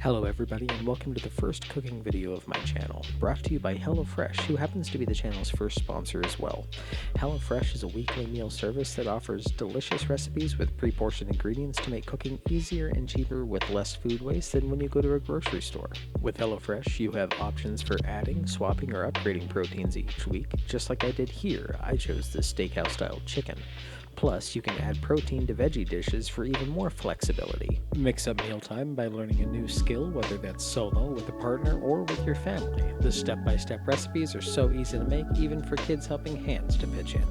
Hello everybody and welcome to the first cooking video of my channel, brought to you by HelloFresh, who happens to be the channel's first sponsor as well. HelloFresh is a weekly meal service that offers delicious recipes with pre-portioned ingredients to make cooking easier and cheaper with less food waste than when you go to a grocery store. With HelloFresh, you have options for adding, swapping, or upgrading proteins each week. Just like I did here, I chose the steakhouse-style chicken. Plus, you can add protein to veggie dishes for even more flexibility. Mix up mealtime by learning a new skill, whether that's solo, with a partner, or with your family. The step-by-step recipes are so easy to make, even for kids helping hands to pitch in.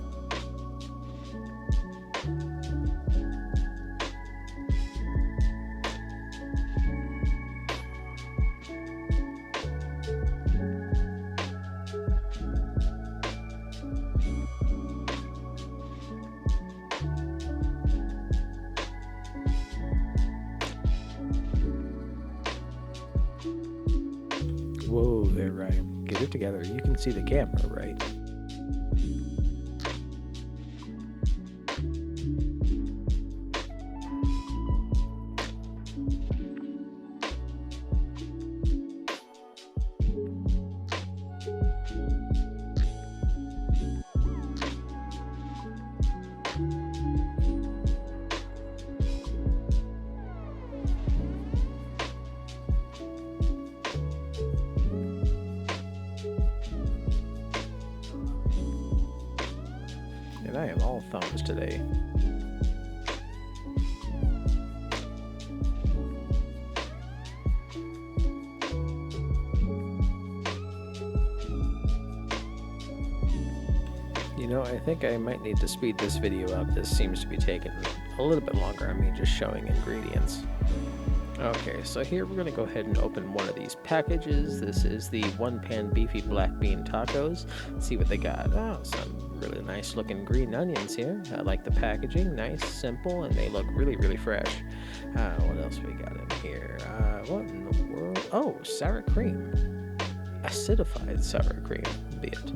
Whoa there, Ryan. Get it together. You can see the camera, right? And I am all thumbs today. You know, I think I might need to speed this video up. This seems to be taking a little bit longer on me just showing ingredients. Okay, so here we're going to go ahead and open one of these packages. This is the one-pan beefy black bean tacos. Let's see what they got. Oh, some really nice looking green onions here. I like the packaging. Nice, simple, and they look really, really fresh. What else we got in here? What in the world? Oh, sour cream. Acidified sour cream, be it.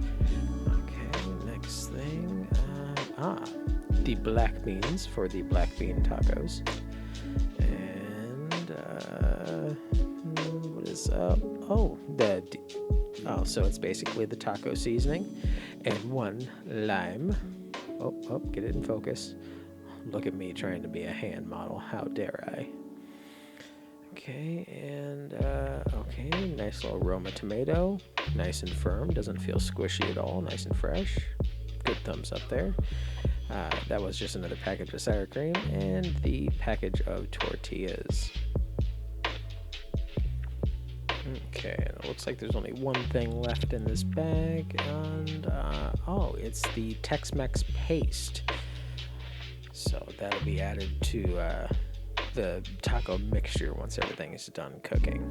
Okay, next thing. The black beans for the black bean tacos. What is so it's basically the taco seasoning and one lime. Oh, get it in focus. Look at me trying to be a hand model. How dare I? Okay, and okay, nice little Roma tomato, nice and firm, doesn't feel squishy at all, nice and fresh. Good thumbs up there. That was just another package of sour cream and the package of tortillas. Okay, it looks like there's only one thing left in this bag, and oh, it's the Tex-Mex paste. So that'll be added to the taco mixture once everything is done cooking.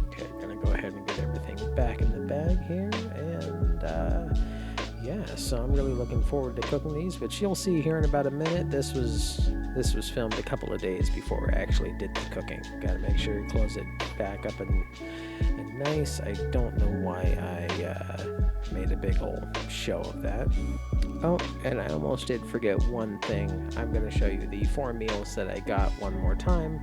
Okay, gonna go ahead and get everything back in the bag here, and yeah, so I'm really looking forward to cooking these, but you'll see here in about a minute. This was filmed a couple of days before I actually did the cooking. Gotta make sure you close it back up and nice. I don't know why I made a big old show of that. Oh, and I almost did forget one thing. I'm gonna show you the 4 meals that I got one more time.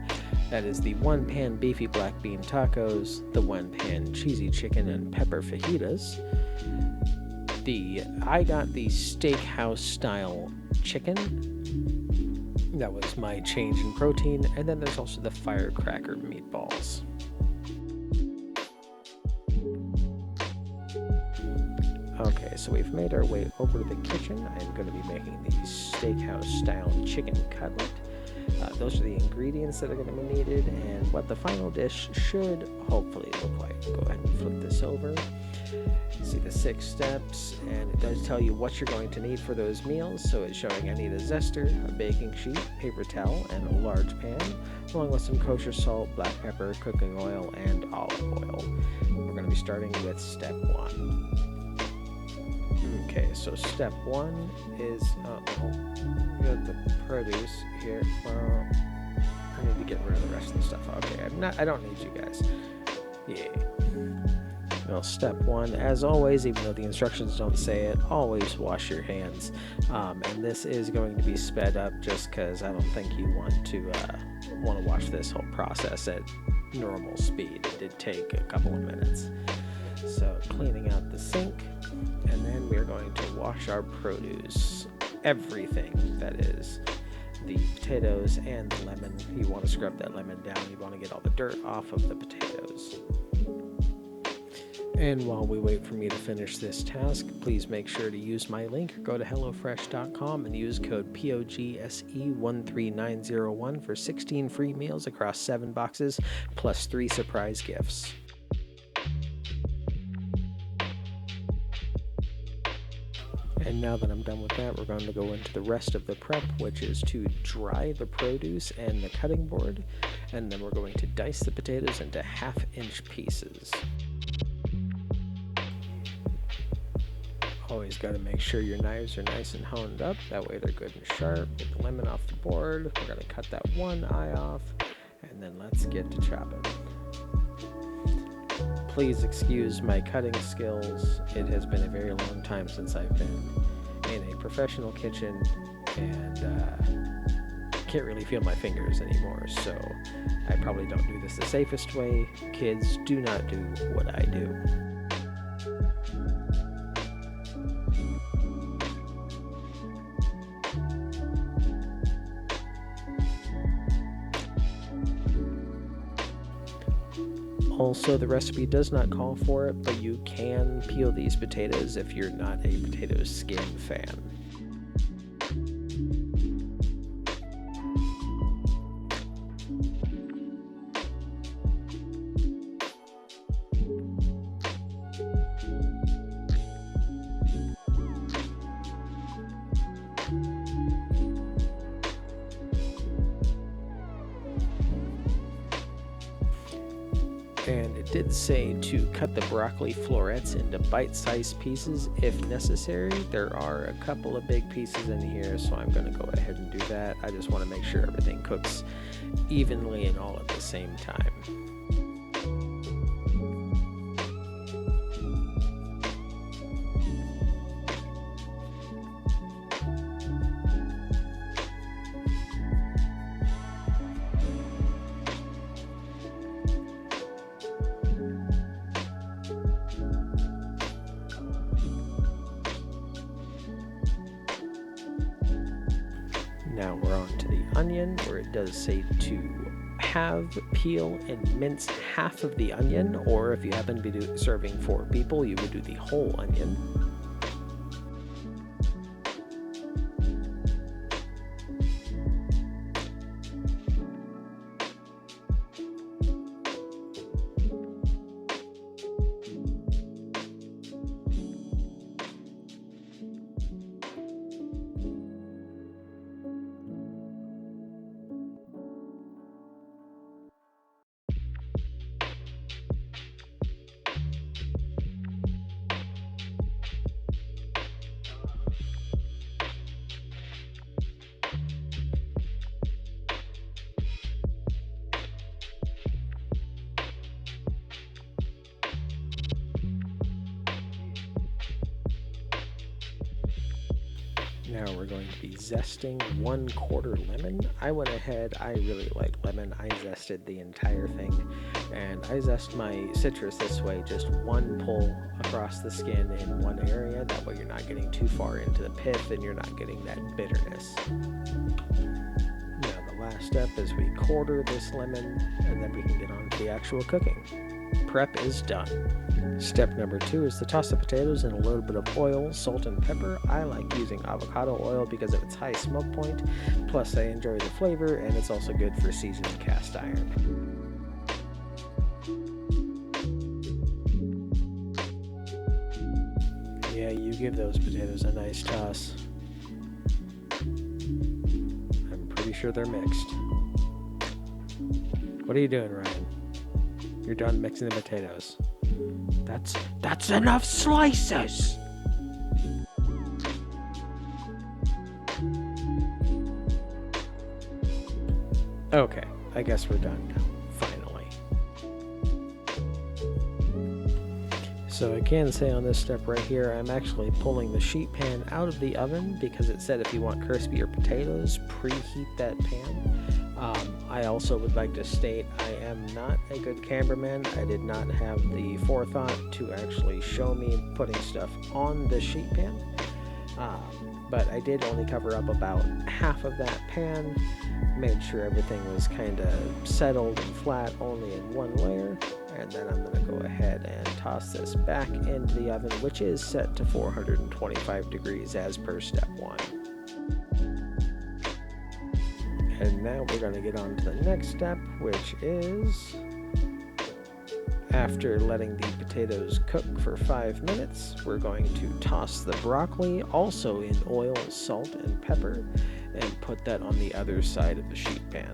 That is the one-pan beefy black bean tacos, the one-pan cheesy chicken and pepper fajitas. I got the steakhouse style chicken. That was my change in protein, and then there's also the firecracker meatballs. Okay, so we've made our way over to the kitchen. I'm going to be making the steakhouse style chicken cutlet. Those are the ingredients that are going to be needed, and what the final dish should hopefully look like. Go ahead and flip this over. See the 6 steps, and it does tell you what you're going to need for those meals. So it's showing I need a zester, a baking sheet, paper towel, and a large pan, along with some kosher salt, black pepper, cooking oil, and olive oil. We're going to be starting with step 1. Okay, so step 1 is we got the produce here. I need to get rid of the rest of the stuff. Okay, I don't need you guys. Yeah. Well, step 1, as always, even though the instructions don't say it, always wash your hands. And this is going to be sped up just because I don't think you want to watch this whole process at normal speed. It did take a couple of minutes. So cleaning out the sink, and then we're going to wash our produce. Everything, that is. The potatoes and the lemon. You want to scrub that lemon down. You want to get all the dirt off of the potatoes. And while we wait for me to finish this task, please make sure to use my link. Go to HelloFresh.com and use code POGSE13901 for 16 free meals across 7 boxes, plus 3 surprise gifts. And now that I'm done with that, we're going to go into the rest of the prep, which is to dry the produce and the cutting board. And then we're going to dice the potatoes into 1/2-inch pieces. Always got to make sure your knives are nice and honed up. That way they're good and sharp. Get the lemon off the board. We're going to cut that one eye off. And then let's get to chopping. Please excuse my cutting skills. It has been a very long time since I've been in a professional kitchen, and can't really feel my fingers anymore, so I probably don't do this the safest way. Kids, do not do what I do. Also, the recipe does not call for it, but you can peel these potatoes if you're not a potato skin fan. And it did say to cut the broccoli florets into bite-sized pieces if necessary. There are a couple of big pieces in here, so I'm going to go ahead and do that. I just want to make sure everything cooks evenly and all at the same time. Now we're on to the onion, where it does say to halve, peel, and mince half of the onion, or if you happen to be serving 4 people, you would do the whole onion. Now we're going to be zesting 1/4 lemon. I went ahead, I really like lemon. I zested the entire thing, and I zest my citrus this way, just one pull across the skin in one area. That way you're not getting too far into the pith and you're not getting that bitterness. Now the last step is we quarter this lemon, and then we can get on to the actual cooking. Prep is done. Step number 2 is to toss the potatoes in a little bit of oil, salt, and pepper. I like using avocado oil because of its high smoke point, plus I enjoy the flavor, and it's also good for seasoning cast iron. Yeah, you give those potatoes a nice toss. I'm pretty sure they're mixed. What are you doing, Ryan? You're done mixing the potatoes. That's enough slices! Okay, I guess we're done now, finally. So I can say on this step right here, I'm actually pulling the sheet pan out of the oven because it said if you want crispier potatoes, preheat that pan. I also would like to state I am not a good cameraman. I did not have the forethought to actually show me putting stuff on the sheet pan. But I did only cover up about half of that pan, made sure everything was kind of settled and flat only in one layer, and then I'm going to go ahead and toss this back into the oven, which is set to 425 degrees as per step 1. And now we're going to get on to the next step, which is, after letting the potatoes cook for 5 minutes, we're going to toss the broccoli, also in oil, salt, and pepper, and put that on the other side of the sheet pan.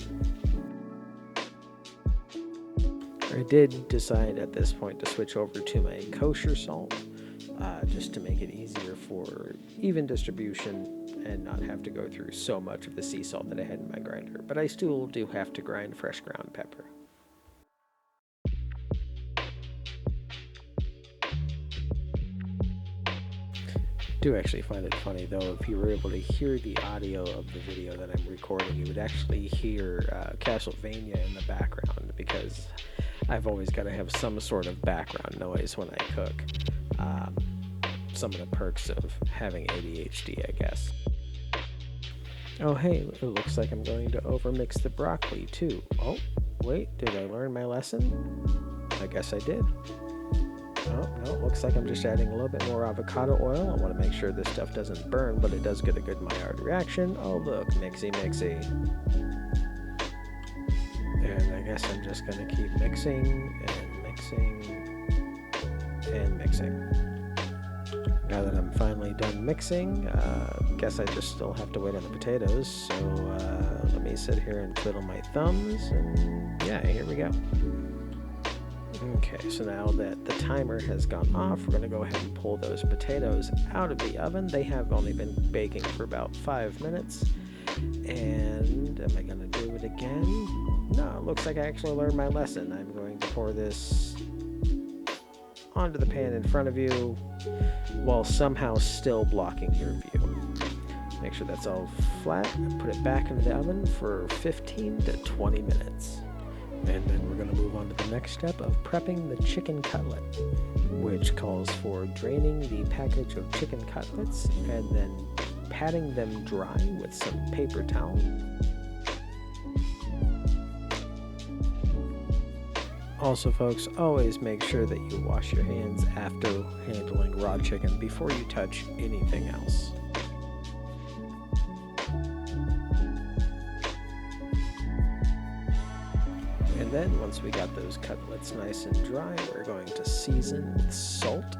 I did decide at this point to switch over to my kosher salt, just to make it easier for even distribution and not have to go through so much of the sea salt that I had in my grinder. But I still do have to grind fresh ground pepper. Do actually find it funny though, if you were able to hear the audio of the video that I'm recording, you would actually hear Castlevania in the background, because I've always got to have some sort of background noise when I cook. Some of the perks of having ADHD, I guess. Oh hey, it looks like I'm going to overmix the broccoli too. Oh, wait, did I learn my lesson? I guess I did. Oh, no, it looks like I'm just adding a little bit more avocado oil. I want to make sure this stuff doesn't burn, but it does get a good Maillard reaction. Oh look, mixy mixy. And I guess I'm just going to keep mixing and mixing and mixing. Now that I'm finally done mixing, guess I just still have to wait on the potatoes. So let me sit here and twiddle my thumbs, and yeah, here we go. Okay, so now that the timer has gone off, we're going to go ahead and pull those potatoes out of the oven. They have only been baking for about 5 minutes. And am I going to do it again? No, it looks like I actually learned my lesson. I'm going to pour this onto the pan in front of you while somehow still blocking your view. Make sure that's all flat and put it back into the oven for 15 to 20 minutes. And then we're going to move on to the next step of prepping the chicken cutlet, which calls for draining the package of chicken cutlets and then patting them dry with some paper towel. Also, folks, always make sure that you wash your hands after handling raw chicken before you touch anything else. And then once we got those cutlets nice and dry, we're going to season with salt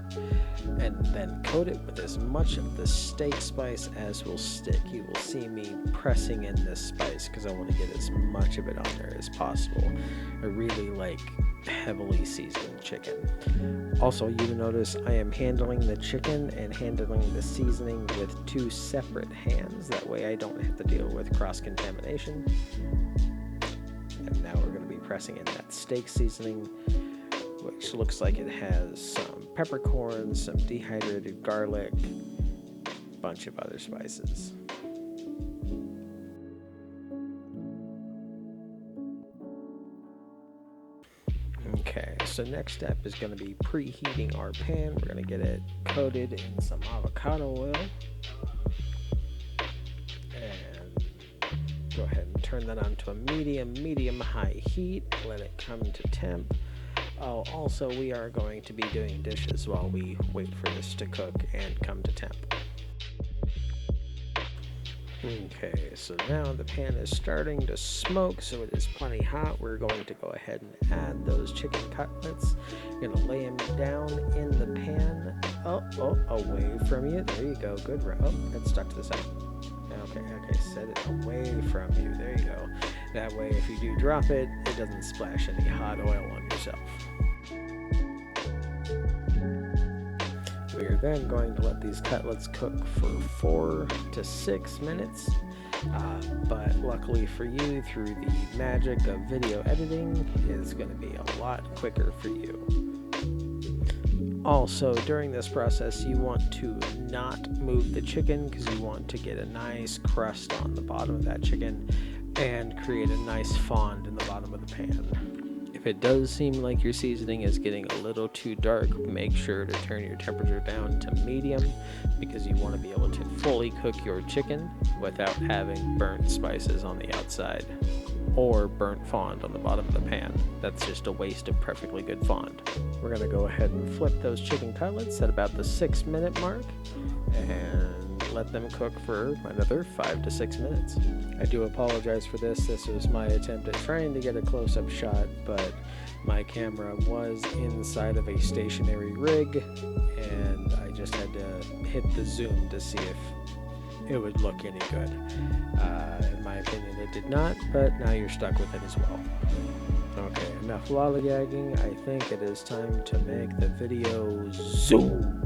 and then coat it with as much of the steak spice as will stick. You will see me pressing in this spice because I want to get as much of it on there as possible. I really like heavily seasoned chicken. Also, you notice I am handling the chicken and handling the seasoning with 2 separate hands. That way I don't have to deal with cross-contamination. And now we're going to be pressing in that steak seasoning, which looks like it has some peppercorns, some dehydrated garlic, a bunch of other spices. Okay, so next step is going to be preheating our pan. We're going to get it coated in some avocado oil. And go ahead and turn that on to a medium-high heat. Let it come to temp. Oh, also, we are going to be doing dishes while we wait for this to cook and come to temp. Okay, so now the pan is starting to smoke, so it is plenty hot. We're going to go ahead and add those chicken cutlets. You're going to lay them down in the pan. Oh, away from you. There you go. Good. Oh, it's stuck to the side. Okay, set it away from you. There you go. That way, if you do drop it, it doesn't splash any hot oil on yourself. We are then going to let these cutlets cook for 4 to 6 minutes. But luckily for you, through the magic of video editing, it's going to be a lot quicker for you. Also, during this process, you want to not move the chicken because you want to get a nice crust on the bottom of that chicken. and create a nice fond in the bottom of the pan. If it does seem like your seasoning is getting a little too dark, make sure to turn your temperature down to medium because you want to be able to fully cook your chicken without having burnt spices on the outside or burnt fond on the bottom of the pan. That's just a waste of perfectly good fond. We're going to go ahead and flip those chicken cutlets at about the 6-minute mark and let them cook for another 5 to 6 minutes. I do apologize for this. This was my attempt at trying to get a close-up shot, but my camera was inside of a stationary rig and I just had to hit the zoom to see if it would look any good. In my opinion, it did not, but now you're stuck with it as well. Okay, enough lollygagging. I think it is time to make the video zoom.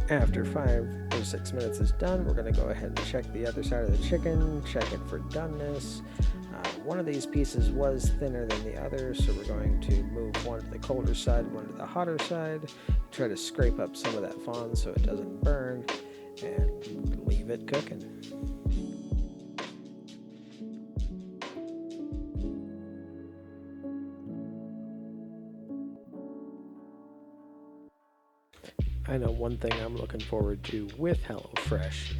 After 5 or 6 minutes is done, we're going to go ahead and check the other side of the chicken, check it for doneness. One of these pieces was thinner than the other, so we're going to move one to the colder side, one to the hotter side, try to scrape up some of that fond so it doesn't burn, and leave it cooking. I know one thing I'm looking forward to with HelloFresh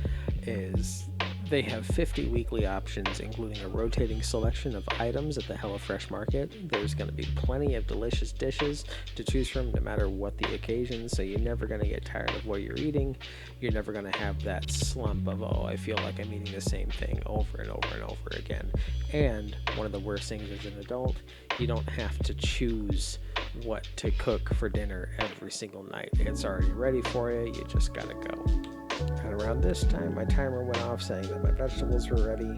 is they have 50 weekly options, including a rotating selection of items at the HelloFresh market. There's going to be plenty of delicious dishes to choose from no matter what the occasion, so you're never going to get tired of what you're eating. You're never going to have that slump of, oh, I feel like I'm eating the same thing over and over and over again. And one of the worst things as an adult, you don't have to choose what to cook for dinner every single night. It's already ready for you. You just got to go. And around this time, my timer went off saying that my vegetables were ready.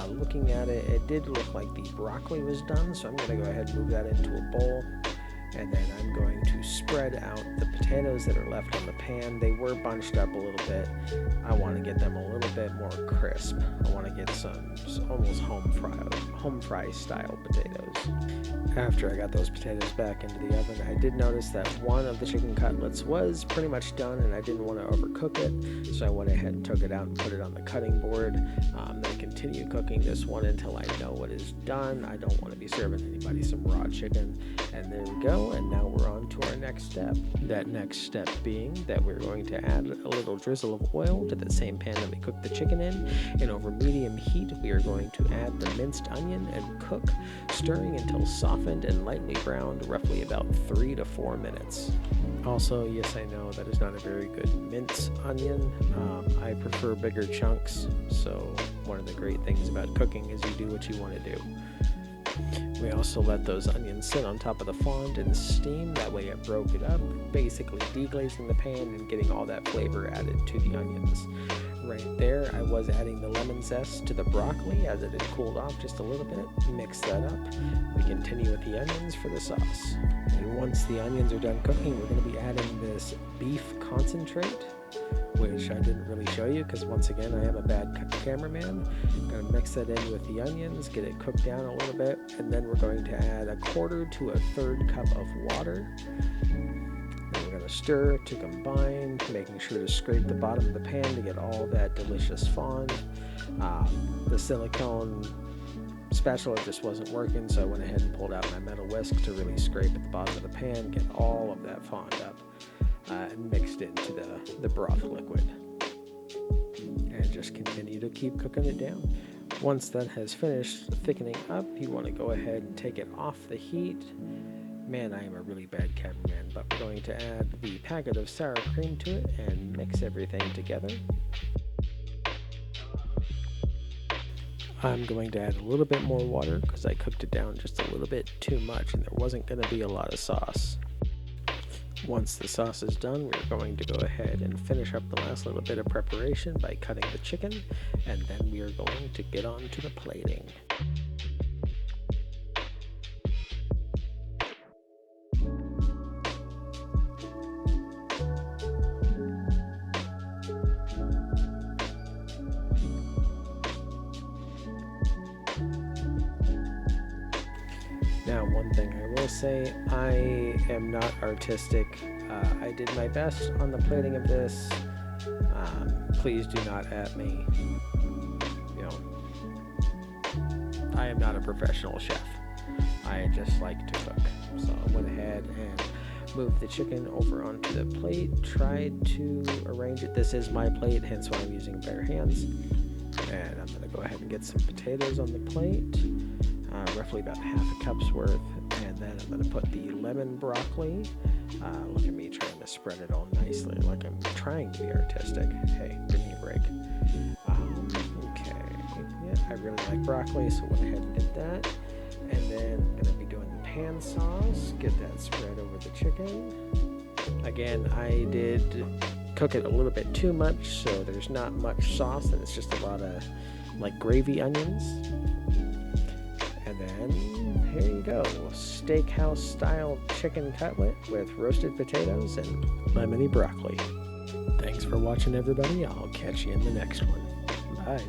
Looking at it, it did look like the broccoli was done, so I'm going to go ahead and move that into a bowl. And then I'm going to spread out the potatoes that are left on the pan. They were bunched up a little bit. I want to get them a little bit more crisp. I want to get some almost home fry style potatoes. After I got those potatoes back into the oven, I did notice that one of the chicken cutlets was pretty much done and I didn't want to overcook it, so I went ahead and took it out and put it on the cutting board. I'm going to continue cooking this one until I know it is done. I don't want to be serving anybody some raw chicken. And there we go, and now we're on to our next step. That next step being that we're going to add a little drizzle of oil to the same pan that we cooked the chicken in, and over medium heat we are going to add the minced onion and cook, stirring until softened and lightly browned, roughly about 3 to 4 minutes. Also, yes, I know that is not a very good mince onion. I prefer bigger chunks, so one of the great things about cooking is you do what you want to do. We also let those onions sit on top of the fond and steam. That way it broke it up, basically deglazing the pan and getting all that flavor added to the onions. Right there, I was adding the lemon zest to the broccoli as it had cooled off just a little bit. Mix that up. We continue with the onions for the sauce. And once the onions are done cooking, we're going to be adding this beef concentrate, which I didn't really show you because once again I am a bad cameraman. I'm going to mix that in with the onions, get it cooked down a little bit, and then we're going to add 1/4 to 1/3 cup of water. Then we're going to stir to combine, making sure to scrape the bottom of the pan to get all that delicious fond. The silicone spatula just wasn't working, so I went ahead and pulled out my metal whisk to really scrape at the bottom of the pan, get all of that fond up. And mixed into the broth liquid, and just continue to keep cooking it down. Once that has finished thickening up, you want to go ahead and take it off the heat. Man, I am a really bad cameraman, but we're going to add the packet of sour cream to it and mix everything together. I'm going to add a little bit more water because I cooked it down just a little bit too much and there wasn't going to be a lot of sauce. Once the sauce is done, we're going to go ahead and finish up the last little bit of preparation by cutting the chicken, and then we are going to get on to the plating. Now, one thing I will will say I am not artistic. I did my best on the plating of this. Please do not at me. You know, I am not a professional chef. I just like to cook. So I went ahead and moved the chicken over onto the plate, tried to arrange it. This is my plate, hence why I'm using bare hands. And I'm going to go ahead and get some potatoes on the plate, roughly about half a cup's worth. And then I'm going to put the lemon broccoli. Look at me trying to spread it all nicely, like I'm trying to be artistic. Hey, give me a break. Okay, yeah, I really like broccoli, so went ahead and did that. And then I'm going to be doing the pan sauce, get that spread over the chicken. Again, I did cook it a little bit too much, so there's not much sauce, and it's just a lot of like gravy onions. And then here you go, steakhouse style chicken cutlet with roasted potatoes and lemony broccoli. Thanks for watching, everybody. I'll catch you in the next one. Bye.